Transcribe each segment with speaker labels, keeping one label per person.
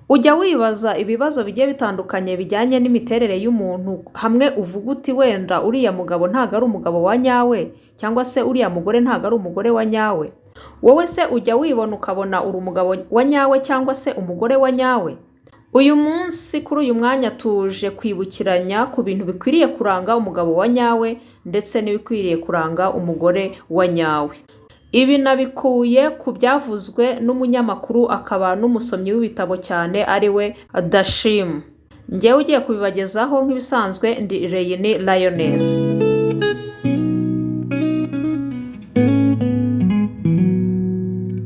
Speaker 1: Ujya wibaza ibibazo bigiye bitandukanye bijyanye n'imiterere y'umuntu, hamwe uvuga uti wenda uriya mugabo ntago ari umugabo wa nyawe, cyangwa se uriya mugore ntago ari umugore wa nyawe. Wowe se ujya wibona ukabona uri umugabo wa nyawe cyangwa se umugore wa nyawe? Uyu munsi kuri uyu mwanya tuje kwibukiranya ku bintu bikwiriye kuranga umugabo wa nyawe ndetse n'ibikwiriye kuranga umugore wa nyawe. Ibi nabikuye ku byavuzwe n'umunyamakuru akaba n'umusomyi w'ibitabo cyane ariwe Dashim. Njyewe ugiye kubibagezaho nk'ibisanzwe ndi Reyini Lioness.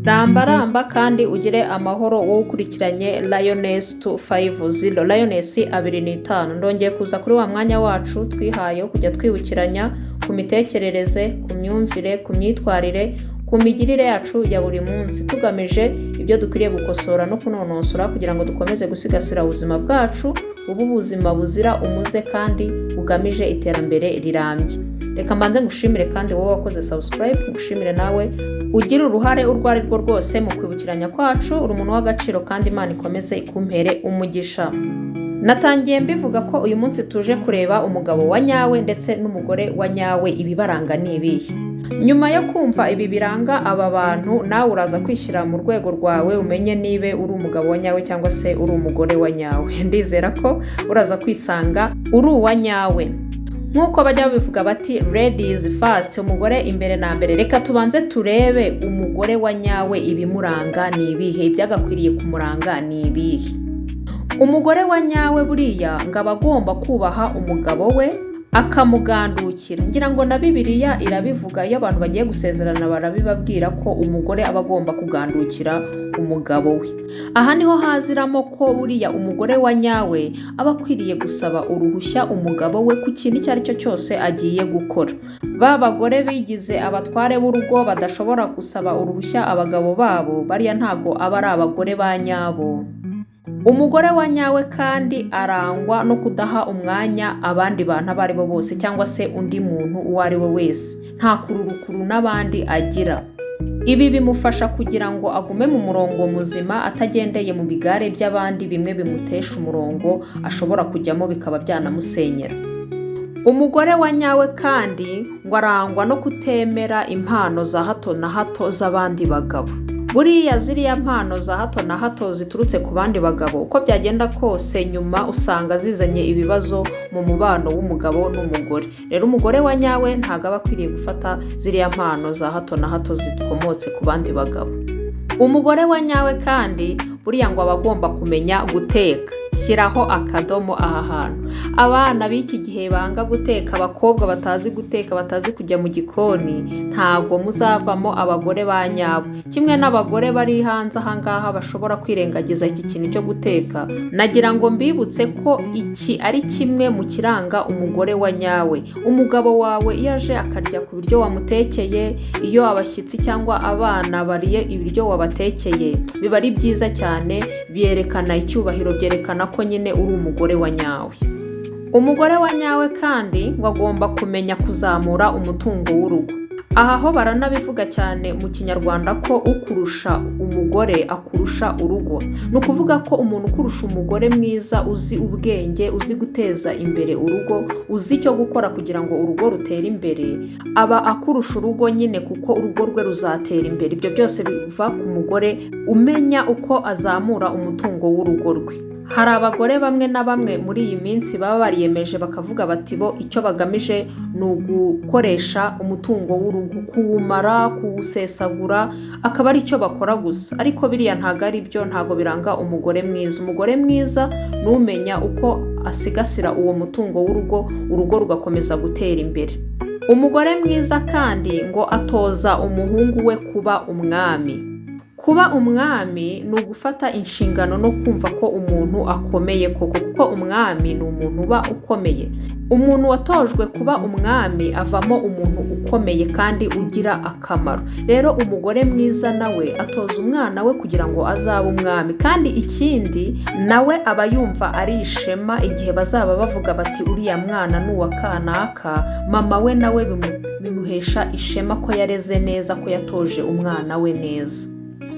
Speaker 1: Ramba kandi ugire amahoro wowe ukurikiranye Lioness 250 Lioness 25. Ndongeye kuza kuri wa mwanya wacu twihaye kujya twibukiranya ku mitekerereze, ku myumvire, ku myitwarire, ku migirire yacu ya buri munsi, tugamije ibyo dukwiriye gukosora no kunonosora kugira ngo dukomeze gusigasira ubuzima bwacu, ubuzima buzira umuze kandi bugamije iterambere rirambye. Reka mbanze ngushimire kandi wowe wakoze subscribe, ngushimire nawe ugira uruhare urwo ari rwo rwose mu kwibukiranya kwacu. Uri umuntu w'agaciro kandi Imana ikomeze ikumpere umugisha. Natangiye mbivuga ko uyu munsi tuje kureba umugabo wa nyawe ndetse n'umugore wa nyawe, ibibaranga ni ibihe. Nyuma yo kumva ibi biranga aba bantu, nawe uraza kwishyira mu rwego rwawe umenye niba uri umugabo wa nyawe cyangwa se uri umugore wa nyawe. Ndizera ko uraza kwisanga uri uwa nyawe. Nk'uko bajya babivuga bati ladies first, umugore imbere na mbere. Reka tubanze turebe umugore wa nyawe ibimuranga ni ibihe, ibyagakwiriye kumuranga ni ibihe. Umugore wa nyawe buriya ngo aba agomba kubaha umugabo we, akamugandukira. Ngira ngo na Bibiliya irabivuga, iyo abantu bagiye gusezerana barabibabwira ko umugore aba agomba kugandukira umugabo we. Aha niho haziramo ko buriya umugore wa nyawe aba akwiriye gusaba uruhushya umugabo we ku kintu icyo ari cyo cyose agiye gukora. Ba bagore bigize abatware b'urugo badashobora gusaba uruhushya abagabo babo, bariya ntago aba ari abagore ba nyabo. Umugore wa nyawe kandi arangwa no kudaha umwanya abandi bantu abo ari bo bose cyangwa se undi muntu uwo ari we wese. Nta kururukuru n'abandi agira. Ibi bimufasha kugira ngo agume mu murongo muzima, atagendeye mu bigare by'abandi bimwe bimutesha umurongo ashobora kujyamo bikaba byanamusenyera. Umugore wa nyawe kandi ngo arangwa no kutemera impano za hato na hato z'abandi bagabo. Buriya ziriya mpano za hato na hato ziturutse ku bandi bagabo, uko byagenda kose nyuma usanga zizanye ibibazo mu mubano w'umugabo n'umugore. Rero umugore wa nyawe ntago aba akwiriye gufata ziriya mpano za hato na hato zikomotse ku bandi bagabo. Umugore wa nyawe kandi buriya ngo aba agomba kumenya guteka. Shyiraho akadomo aha hantu. Abana b'iki gihe banga guteka, abakobwa batazi guteka, batazi kujya mu gikoni, ntago muzavamo abagore ba nyabo. Kimwe n'abagore bari hanze aha ngaha bashobora kwirengagiza iki kintu cyo guteka. Nagira ngo mbibutse ko iki ari kimwe mu kiranga umugore wa nyawe. Umugabo wawe iyo aje akarya ku biryo wamutekeye, iyo abashyitsi cyangwa abana bariye ibiryo wabatekeye, biba ari byiza cyane, byerekana icyubahiro, byerekana ko nyine uri umugore wa nyawe. Umugore wa nyawe kandi ngo agomba kumenya kuzamura umutungo w'urugo. Aha ho baranabivuga cyane mu Kinyarwanda ko ukurusha umugore akurusha urugo. Ni ukuvuga ko umuntu ukurusha umugore mwiza, uzi ubwenge, uzi guteza imbere urugo, uzi icyo gukora kugira ngo urugo rutere imbere, aba akurusha urugo nyine, kuko urugo rwe ruzatera imbere. Ibyo byose biva ku mugore umenya uko azamura umutungo w'urugo rwe. Hari abagore bamwe na bamwe muri iyi minsi baba bariyemeje bakavuga bati bo icyo bagamije ni ugukoresha umutungo w'urugo, kuwumara, kuwusesagura, akaba ari cyo bakora gusa. Ariko biriya ntago ari byo, ntago biranga umugore mwiza. Umugore mwiza numenya uko asigasira uwo mutungo w'urugo, urugo rugakomeza gutera imbere. Umugore mwiza kandi ngo atoza umuhungu we kuba umwami. Kuba umwami ni ugufata inshingano no kumva ko umuntu akomeye koko, kuko umwami ni umuntu uba ukomeye. Umuntu watojwe kuba umwami avamo umuntu ukomeye kandi ugira akamaro. Rero umugore mwiza nawe atoza umwana we kugira ngo azabe umwami, kandi ikindi nawe aba yumva ari ishema igihe bazaba bavuga bati uriya mwana ni uwa kanaka. Mama we nawe bimuhesha ishema ko yareze neza, ko yatoje umwana we neza.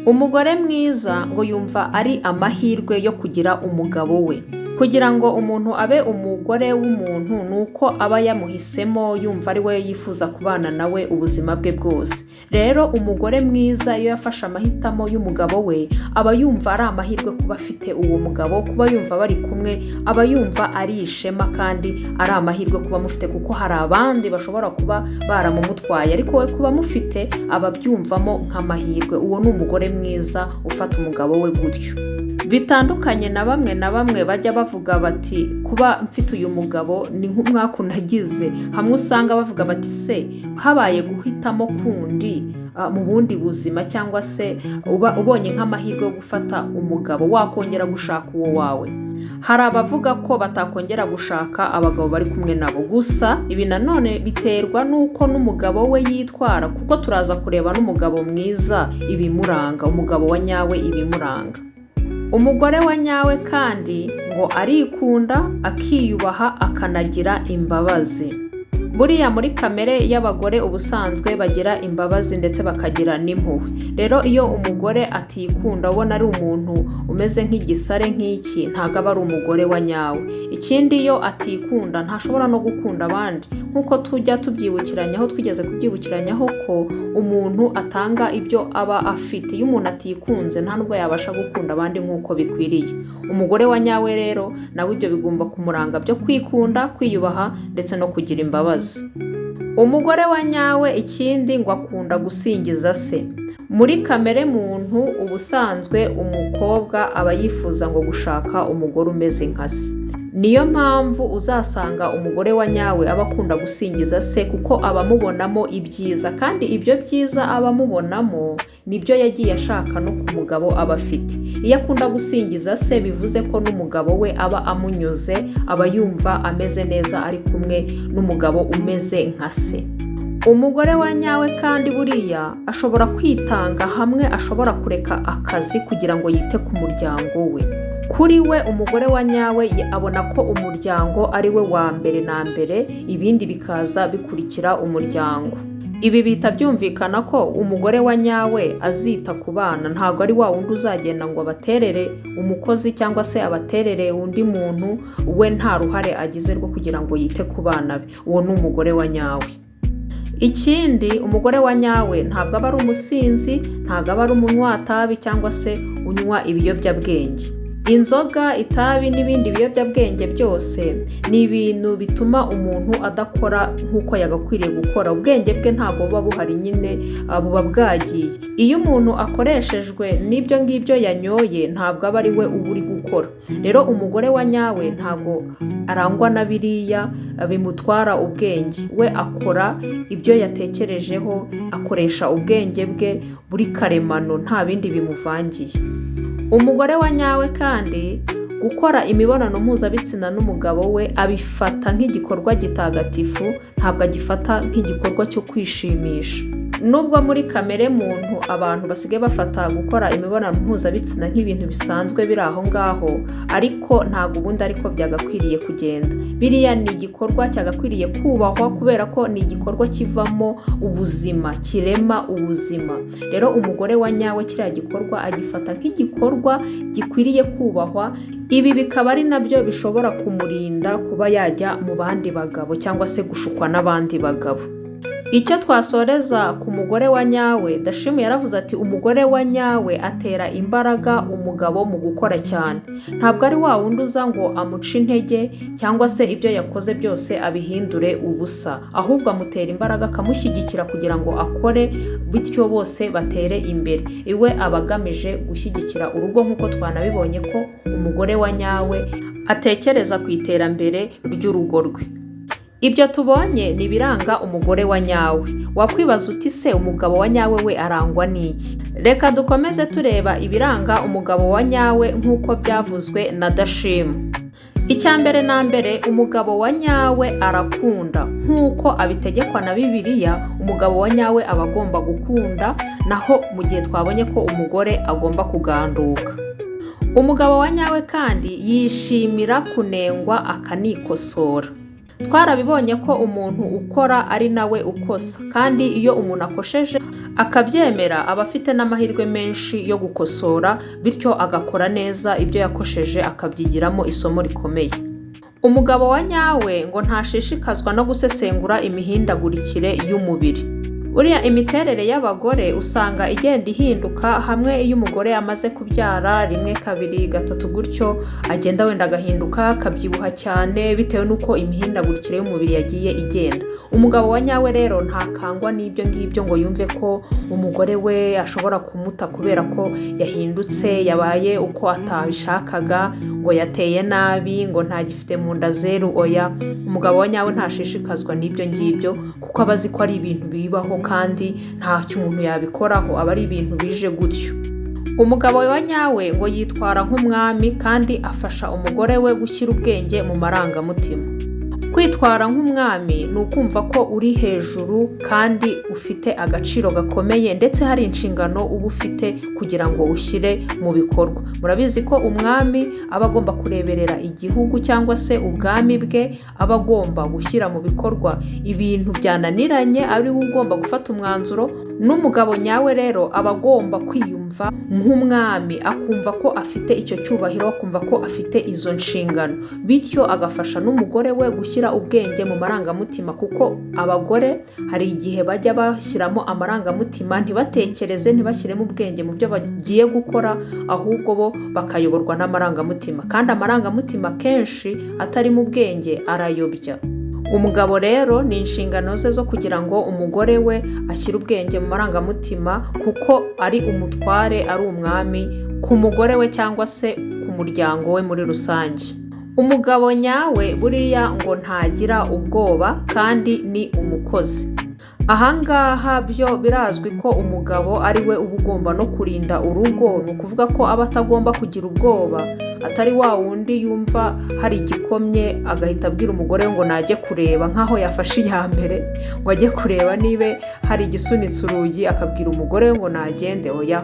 Speaker 1: Umugore mwiza ngo yumva ari amahirwe yo kugira umugabo we. Kugira ngo umuntu abe umugore w'umuntu nuko aba yamuhisemo, yumva ari we yifuza kubana nawe ubuzima bwe bwose. Rero umugore mwiza iyo yafashe amahitamo y'umugabo we, aba yumva ari amahirwe kuba afite uwo mugabo, kuba yumva bari kumwe, aba yumva ari ishema kandi ari amahirwe kuba mufite, kuko hari abandi bashobora kuba baramumutwaye, ariko we kuba mufite aba byumvamo nk'amahirwe. Uwo ni umugore mwiza ufata umugabo we gutyo. Bitandukanye na bamwe bajya bavuga bati kuba mfite uyu mugabo ni nk'umwaka nagize, hamwe usanga bavuga bati se habaye guhitamo kundi mu bundi buzima, cyangwa se ubonye nk'amahirwe yo gufata umugabo wakongera gushaka uwo wawe. Hari abavuga ko batakongera gushaka abagabo bari kumwe nabo, gusa ibi nanone biterwa n'uko n'umugabo we yitwara, kuko turaza kureba n'umugabo mwiza ibimuranga, umugabo wa nyawe ibimuranga. Umugore wa nyawe kandi ngo arikunda, akiyubaha, akanagira imbabazi. Buriya muri kamere y'abagore ubusanzwe bagira imbabazi ndetse bakagira n'impuhwe. Rero iyo umugore atikunda, ubona ari umuntu umeze nk'igisare nk'iki, ntago aba ari umugore wa nyawe. Ikindi iyo atikunda ntashobora no gukunda abandi, nk'uko tujya tubyibukiranyaho, twigeze kubyibukiranyaho ko umuntu atanga ibyo aba afite. Iyo umuntu atikunze nta nubwo yabasha gukunda abandi nk'uko bikwiriye. Umugore wa nyawe rero nawe ibyo bigomba kumuranga byo kwikunda, kwiyubaha ndetse no kugira imbabazi. Umugore wa nyawe ikindi ngo akunda gusingiza se. Muri kamere muntu ubusanzwe umukobwa aba yifuza ngo gushaka umugore umeze nka se. Niyo mpamvu uzasanga umugore wa nyawe aba akunda gusingiza se, kuko abamubonamo ibyiza, kandi ibyo byiza abamubonamo nibyo yagiye ashaka no ku mugabo aba afite. Iyo akunda gusingiza se bivuze ko n'umugabo we aba amunyuze, aba yumva ameze neza ari kumwe n'umugabo umeze nka se. Umugore wa nyawe kandi buriya ashobora kwitanga, hamwe ashobora kureka akazi kugira ngo yite ku muryango we. Kuri we umugore wa nyawe abona ko umuryango ari we wa mbere na mbere, ibindi bikaza bikurikira umuryango. Ibi bita byumvikana ko umugore wa nyawe azita ku bana, ntabwo ari wa wundi uzagenda ngo abaterere umukozi cyangwa se abaterere undi muntu we nta ruhare agize rwo kugira ngo yite ku bana be. Uwo ni umugore wa nyawe. Ikindi, umugore wa nyawe ntabwo aba ari umusinzi, ntabwo aba ari umunywatabi cyangwa se unywa ibiyobyabwenge. Inzoga, itabi n'ibindi biyobyabwenge byose ni ibintu bituma umuntu adakora nk'uko yagakwiriye gukora. Ubwenge bwe ntabwo buba buhari, nyine buba bwagiye. Iyo umuntu akoreshejwe n'ibyo ngibyo yanyoye, ntabwo aba ari we uba uri gukora. Rero umugore wa nyawe ntabwo arangwa na biriya bimutwara ubwenge. We akora ibyo yatekerejeho, akoresha ubwenge bwe buri karemano, nta bindi bimuvangiye. Umugore wa nyawe kandi gukora imibonano mpuzabitsina n'umugabo we abifata nk'igikorwa gitagatifu, ntabwo agifata nk'igikorwa cyo kwishimisha. Nubwo muri kamere muntu abantu basigaye bafata gukora imibonano mpuzabitsina nk'ibintu bisanzwe biri aho ngaho, ariko ntabwo ubundi ariko byagakwiriye kugenda. Biriya ni igikorwa cyagakwiriye kubahwa, kubera ko ni igikorwa kivamo ubuzima, kirema ubuzima. Rero umugore wa nyawe kiriya gikorwa agifata nk'igikorwa gikwiriye kubahwa. Ibi bikaba ari nabyo bishobora kumurinda kuba yajya mu bandi bagabo cyangwa se gushukwa n'abandi bagabo. Icyo twasoreza ku mugore wa nyawe, Dashimu yaravuze ati umugore wa nyawe atera imbaraga umugabo mu gukora cyane. Ntabwo ari wa wundi uza ngo amuce intege cyangwa se ibyo yakoze byose abihindure ubusa, ahubwo amutera imbaraga, akamushyigikira kugira ngo akore, bityo bose batere imbere. Iwe aba agamije gushyigikira urugo, nk'uko twanabibonye ko umugore wa nyawe atekereza ku iterambere ry'urugo rwe. Ibyo tubonye ni ibiranga umugore wa nyawe. Wakwibaza uti se umugabo wa nyawe we arangwa n'iki? Reka dukomeze tureba ibiranga umugabo wa nyawe nk'uko byavuzwe na Dashimu. Icya mbere na mbere, umugabo wa nyawe arakunda. Nk'uko abitegekwa na Bibiliya, umugabo wa nyawe aba agomba gukunda, naho mu gihe twabonye ko umugore agomba kuganduka. Umugabo wa nyawe kandi yishimira kunengwa akanikosora. Twarabibonye ko umuntu ukora ari nawe ukosa, kandi iyo umuntu akosheje akabyemera aba afite n'amahirwe menshi yo gukosora, bityo agakora neza ibyo yakosheje akabyigiramo isomo rikomeye. Umugabo wa nyawe ngo ntashishikazwa no gusesengura imihindagurikire y'umubiri. Uriya imiterere y'abagore usanga igenda ihinduka, hamwe iyo umugore amaze kubyara 1, 2, 3 gutyo agenda wenda agahinduka akabyibuha cyane bitewe n'uko imihindagurikire y'umubiri yagiye igenda. Umugabo wa nyawe rero ntakangwa n'ibyo ngibyo ngo yumve ko umugore we ashobora kumuta kubera ko yahindutse, yabaye uko atabishakaga, ngo yateye nabi, ngo ntagifite mu nda zeru. Oya, umugabo wa nyawe ntashishikazwa n'ibyo ngibyo kuko abazi ko ari ibintu bibaho kandi ntacyo umuntu yabikoraho, aba ari ibintu bije gutyo. Umugabo wa nyawe ngo yitwara nk'umwami kandi afasha umugore we gushyira ubwenge mu marangamutima. Kwitwara nk'umwami ni ukumva ko uri hejuru kandi ufite agaciro gakomeye, ndetse hari inshingano uba ufite kugira ngo ushyire mu bikorwa. Murabizi ko umwami aba agomba kureberera igihugu cyangwa se ubwami bwe, aba agomba gushyira mu bikorwa ibintu byananiranye, ari we ugomba gufata umwanzuro. N'umugabo nyawe rero aba agomba kwiyumva nk'umwami, akumva ko afite icyo cyubahiro, akumva ko afite izo nshingano, bityo agafasha n'umugore we gushyira ubwenge mu marangamutima, kuko abagore hari igihe bajya bashyiramo amarangamutima, ntibatekereze, ntibashyiremo ubwenge mu byo bagiye gukora, ahubwo bo bakayoborwa n'amarangamutima, kandi amarangamutima kenshi atarimo ubwenge arayobya. Umugabo rero ni inshingano ze zo kugira ngo umugore we ashyire ubwenge mu marangamutima, kuko ari umutware, ari umwami ku mugore we cyangwa se ku muryango we muri rusange. Umugabo nyawe buriya ngo ntagira ubwoba kandi ni umukozi. Ahangaha byo birazwi ko umugabo ari we uba ugomba no kurinda urugo, ni ukuvuga ko aba atagomba kugira ubwoba, atari wa wundi yumva hari igikomye agahita abwira umugore ngo najye kureba, nkaho yafashe iya mbere ngo ajye kureba niba hari igisunitse urugi akabwira umugore ngo nagende. Oya,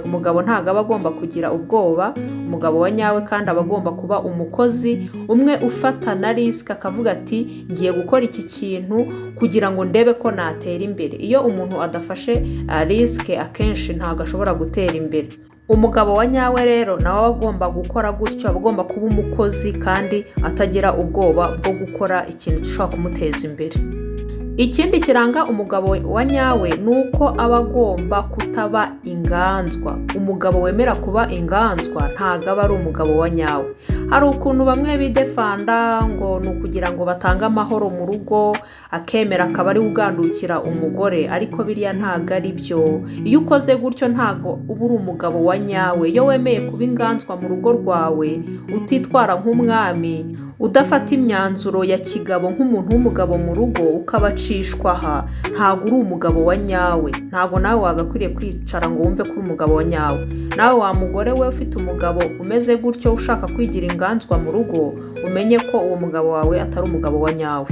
Speaker 1: umugabo ntabwo aba agomba kugira ubwoba. Umugabo wa nyawe kandi aba agomba kuba umukozi umwe ufata na risk, akavuga ati ngiye gukora iki kintu kugira ngo ndebe ko natera imbere. Iyo umuntu adafashe risk akenshi ntabwo ashobora gutera imbere. Umugabo wa nyawe rero nawe agomba gukora gutyo, agomba kuba umukozi kandi atagira ubwoba bwo gukora ikintu gishobora kumuteza imbere. Ikindi kiranga umugabo wa nyawe ni uko aba agomba kutaba inganzwa. Umugabo wemera kuba inganzwa ntabwo aba ari umugabo wa nyawe. Hari ukuntu bamwe bidefanda ngo ni ukugira ngo batange amahoro mu rugo, akemera akaba ari ugandukira umugore, ariko biriya ntabwo ari byo. Iyo ukoze gutyo ntabwo uba uri umugabo wa nyawe. Iyo wemeye kuba inganzwa mu rugo rwawe, utitwara nk'umwami, udafata imyanzuro ya kigabo nk'umuntu w'umugabo mu rugo, ukabacishwa aha, ntabwo uri umugabo wa nyawe. Ntabwo nawe wagakwiriye kwicara ngo wumve ko uri umugabo wa nyawe. Nawe wa mugore we ufite umugabo umeze gutyo ushaka kwigira inganzwa mu rugo, umenye ko uwo mugabo wawe atari umugabo wa nyawe.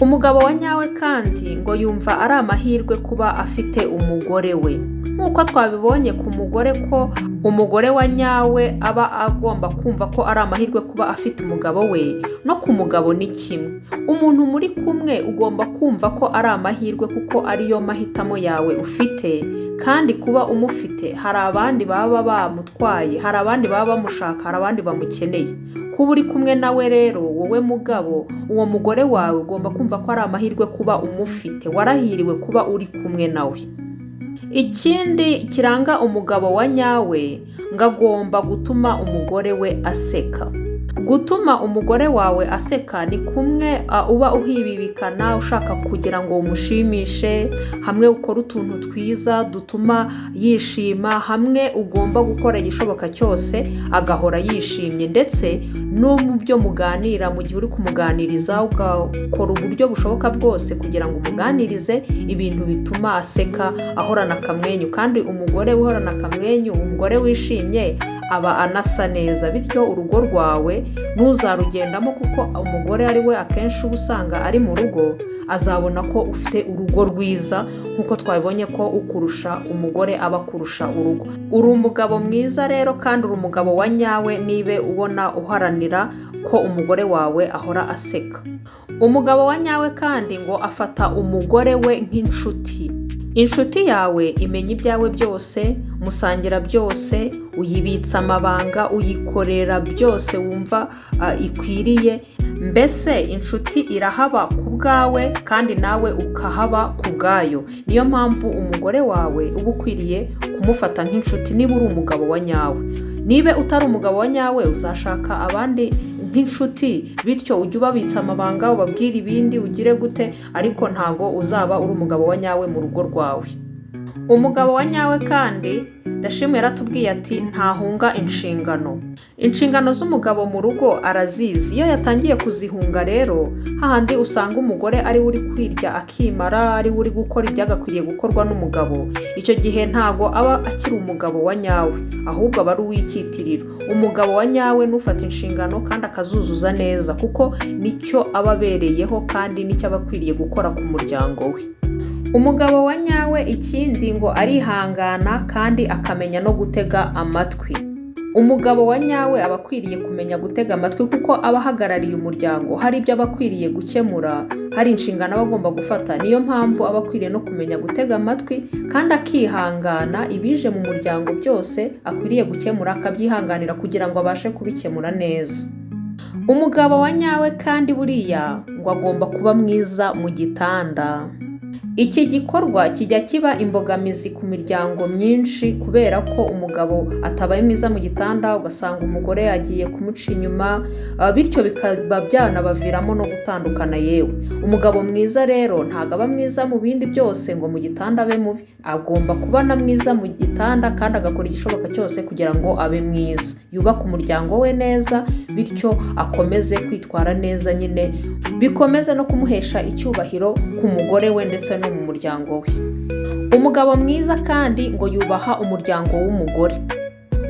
Speaker 1: Umugabo wa nyawe kandi ngo yumva ari amahirwe kuba afite umugore we. Nk'uko twabibonye ku mugore ko umugore wa nyawe aba agomba kumva ko ari amahirwe kuba afite umugabo we, no ku mugabo ni kimwe. Umuntu muri kumwe ugomba kumva ko ari amahirwe kuko ariyo mahitamo yawe ufite, kandi kuba umufite hari abandi baba bamutwaye, hari abandi baba bamushaka, hari abandi bamukeneye. Kuba uri kumwe nawe rero, wowe mugabo, uwo mugore wawe ugomba kumva ko ari amahirwe kuba umufite, warahiriwe kuba uri kumwe nawe. Ikindi kiranga umugabo wa nyawe ngo agomba gutuma umugore we aseka. Gutuma umugore wawe aseka ni kumwe uba uhibibikana ushaka kugira ngo umushimishe, hamwe ukora utuntu twiza dutuma yishima, hamwe ugomba gukora igishoboka cyose agahora yishimye, ndetse no mu byo muganira, mu gihe uri kumuganiriza ugakora uburyo bushoboka bwose kugira ngo umuganirize ibintu bituma aseka, ahorana akamwenyu. Kandi umugore uhorana akamwenyu, umugore wishimye, aba anasa neza, bityo urugo rwawe ntuzarugendamo kuko umugore ari we akenshi uba usanga ari mu rugo, azabona ko ufite urugo rwiza nk'uko twabibonye ko ukurusha umugore aba akurusha urugo. Uri umugabo mwiza rero kandi uri umugabo wa nyawe nibe ubona uharanira ko umugore wawe ahora aseka. Umugabo wa nyawe kandi ngo afata umugore we nk'inshuti. Inshuti yawe imenya ibyawe byose, musangira byose, uyibitsa amabanga, uyikorera byose wumva ikwiriye. Mbese inshuti irahaba ku bwawe kandi nawe ukahaba ku bwayo. Niyo mpamvu umugore wawe uba ukwiriye kumufata nk'inshuti niba uri umugabo wa nyawe. Niba utari umugabo wa nyawe uzashaka abandi nk'inshuti, bityo ujye ubabitsa amabanga, ubabwira ibindi, ugire gute, ariko ntago uzaba uri umugabo wa nyawe mu rugo rwawe. Umugabo wa nyawe kandi Ndashimwe yaratubwiye ati ntahunga inshingano. Inshingano z'umugabo mu rugo arazizi. Iyo yatangiye kuzihunga rero, hahandi usanga umugore ari uri kwirya akimara, ari uri gukora ibyagakwiriye gukorwa n'umugabo, icyo gihe ntago aba akiri umugabo wa nyawe, ahubwo aba ari uw'icyitiriro. Umugabo wa nyawe nufata inshingano kandi akazuzuza neza, kuko nicyo aba abereyeho kandi nicyo aba akwiriye gukora ku muryango we. Umugabo wa nyawe ikindi ngo arihangana kandi akamenya no gutega amatwi. Umugabo wa nyawe aba akwiriye kumenya gutega amatwi kuko aba ahagarariye umuryango, hari ibyo aba akwiriye gukemura, hari inshingano aba agomba gufata. Niyo mpamvu aba akwiriye no kumenya gutega amatwi kandi akihangana, ibije mu muryango byose akwiriye gukemura akabyihanganira kugira ngo abashe kubikemura neza. Umugabo wa nyawe kandi buriya ngo agomba kuba mwiza mu gitanda. Iki gikorwa kijya kiba imbogamizi ku miryango myinshi kubera ko umugabo atabaye mwiza mu gitanda, ugasanga umugore yagiye kumuca inyuma, bityo bikaba byanabaviramo no gutandukana yewe. Umugabo mwiza rero ntago aba mwiza mu bindi byose ngo mu gitanda abe mubi, agomba kuba na mwiza mu gitanda kandi agakora igishoboka cyose kugira ngo abe mwiza, yubake umuryango we neza, bityo akomeze kwitwara neza nyine, bikomeze no kumuhesha icyubahiro ku mugore we ndetse no mu muryango we. Umugabo mwiza kandi ngo yubaha umuryango w'umugore.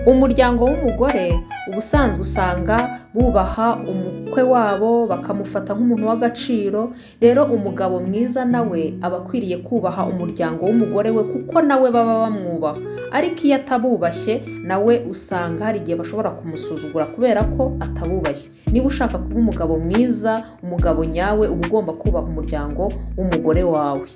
Speaker 1: Umuryango w'umugore ubusanzwe usanga bubaha umukwe wabo, bakamufata nk'umuntu w'agaciro. Rero umugabo mwiza nawe aba akwiriye kubaha umuryango w'umugore we kuko nawe baba bamwubaha, ariko iyo atabubashye nawe usanga hari igihe bashobora kumusuzugura kubera ko atabubashye. Niba ushaka kuba umugabo mwiza, umugabo nyawe, uba ugomba kubaha umuryango w'umugore wawe.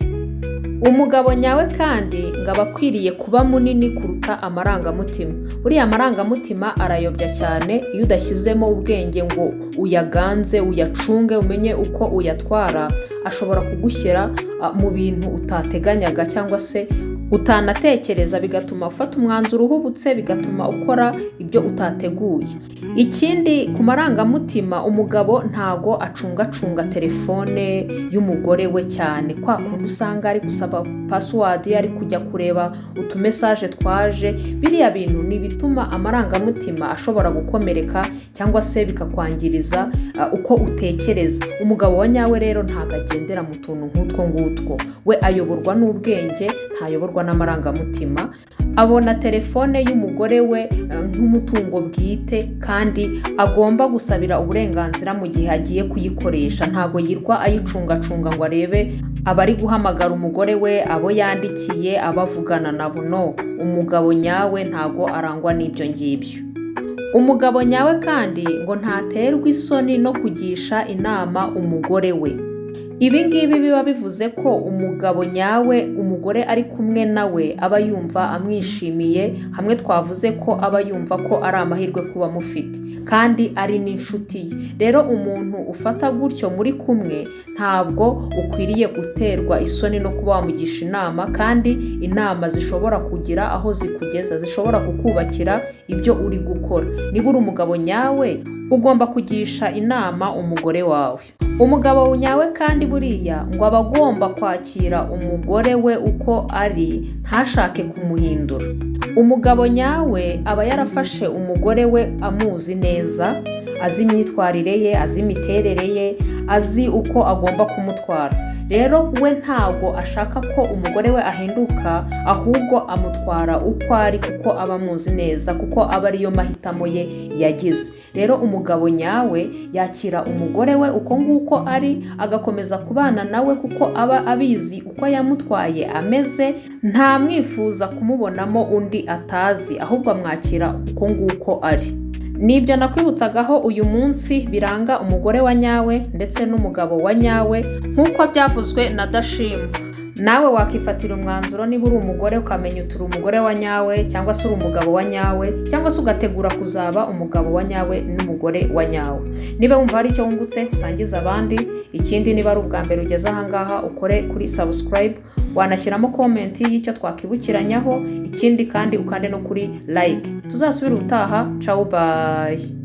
Speaker 1: Umugabo nyawe kandi ngo aba akwiriye kuba munini kuruta amarangamutima. Buriya amarangamutima arayobya cyane, iyo udashyizemo ubwenge ngo uyaganze, uyacunge, umenye uko uyatwara, ashobora kugushyira mu bintu utateganyaga cyangwa se utanatekereza, bigatuma ufata umwanzuro uhubutse, bigatuma ukora ibyo utateguye. Ikindi ku marangamutima, umugabo ntago acungacunga telefone y'umugore we cyane, kwa kundi usanga ari gusaba password, ari kujya kureba utumesaje twaje. Biriya bintu ni bituma amarangamutima ashobora gukomereka cyangwa se bikakwangiriza uko utekereza. Umugabo wa nyawe rero ntago agendera mu tuntu nk'utwo ngutwo, we ayoborwa n'ubwenge, ntayoborwa n'amarangamutima. Abona telefone y'umugore we nk'umutungo bwite kandi agomba gusabira uburenganzira mu gihe agiye kuyikoresha. Ntago yirwa ayicungacunga ngo arebe abari guhamagara umugore we, abo yandikiye, abavugana nabo. No, umugabo nyawe ntago arangwa n'ibyo ngibyo. Umugabo nyawe kandi ngo ntaterwa isoni no kugisha inama umugore we. Ibi ngibi biba bivuze ko umugabo nyawe, umugore ari kumwe nawe aba yumva amwishimiye, hamwe twavuze ko aba yumva ko ari amahirwe kuba mufite kandi ari n'inshuti ye. Rero umuntu ufata gutyo muri kumwe ntabwo ukwiriye guterwa isoni no kuba wamugisha inama, kandi inama zishobora kugira aho zikugeza, zishobora kukubakira ibyo uri gukora. Niba uri umugabo nyawe ugomba kugisha inama umugore wawe. Umugabo nyawe kandi buriya ngo aba agomba kwakira umugore we uko ari, ntashake kumuhindura. Umugabo nyawe aba yarafashe umugore we amuzi neza, azi imyitwarire ye, azi imiterere ye, azi uko agomba kumutwara. Rero we ntago ashaka ko umugore we ahinduka, ahubwo amutwara uko ari kuko aba amuzi neza, kuko aba ariyo mahitamo ye yagize. Rero umugabo nyawe yakira umugore we uko nguko ari, agakomeza kubana nawe kuko aba abizi uko yamutwaye ameze, nta mwifuza kumubonamo undi atazi, ahubwo amwakira uko nguko ari. Nibyo nakwibutsagaho uyu munsi biranga umugore wa nyawe ndetse n'umugabo wa nyawe nk'uko byavuzwe na Dashim. Nawe wakifatira umwanzuro niba uri umugore ukamenya uturi umugore wa nyawe, cyangwa se uri umugabo wa nyawe, cyangwa se ugategura kuzaba umugabo wa nyawe n'umugore wa nyawe. Niba wumva hari icyo wungutse usangiza abandi. Ikindi niba ari ubwa mbere ugeze ahangaha ukore kuri subscribe, wanashyiramo comment y'icyo twakibukiranyaho. Ikindi kandi ukande no kuri like. Tuzasubira utaha. Ciao bye.